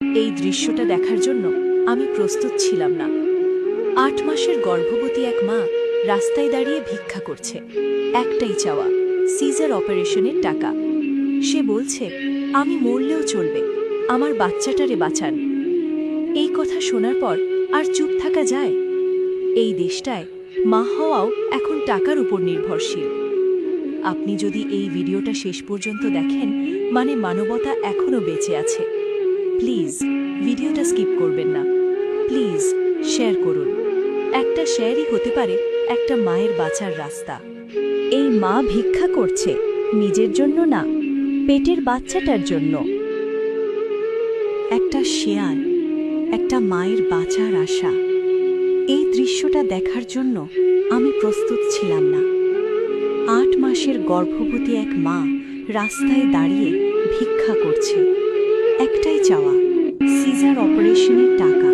এই দৃশ্যটা দেখার জন্য আমি প্রস্তুত ছিলাম না। ৮ মাসের গর্ভবতী এক মা রাস্তায় দাঁড়িয়ে ভিক্ষা করছে। একটাই চাওয়া, সিজার অপারেশনের টাকা। সে বলছে, আমি মরলেও চলবে, আমার বাচ্চাটারে বাঁচান। এই কথা শোনার পর আর চুপ থাকা যায়? এই দেশটায় মা হওয়াও এখন টাকার উপর নির্ভরশীল। আপনি যদি এই ভিডিওটা শেষ পর্যন্ত দেখেন, মানে মানবতা এখনও বেঁচে আছে। প্লিজ ভিডিওটা স্কিপ করবেন না। প্লিজ শেয়ার করুন। একটা শেয়ারই হতে পারে একটা মায়ের বাঁচার রাস্তা। এই মা ভিক্ষা করছে নিজের জন্য না, পেটের বাচ্চাটার জন্য। একটা শেয়াল, একটা মায়ের বাঁচার আশা। এই দৃশ্যটা দেখার জন্য আমি প্রস্তুত ছিলাম না। ৮ মাসের গর্ভবতী এক মা রাস্তায় দাঁড়িয়ে ভিক্ষা করছে। একটাই চাওয়া, সিজার অপারেশনের টাকা।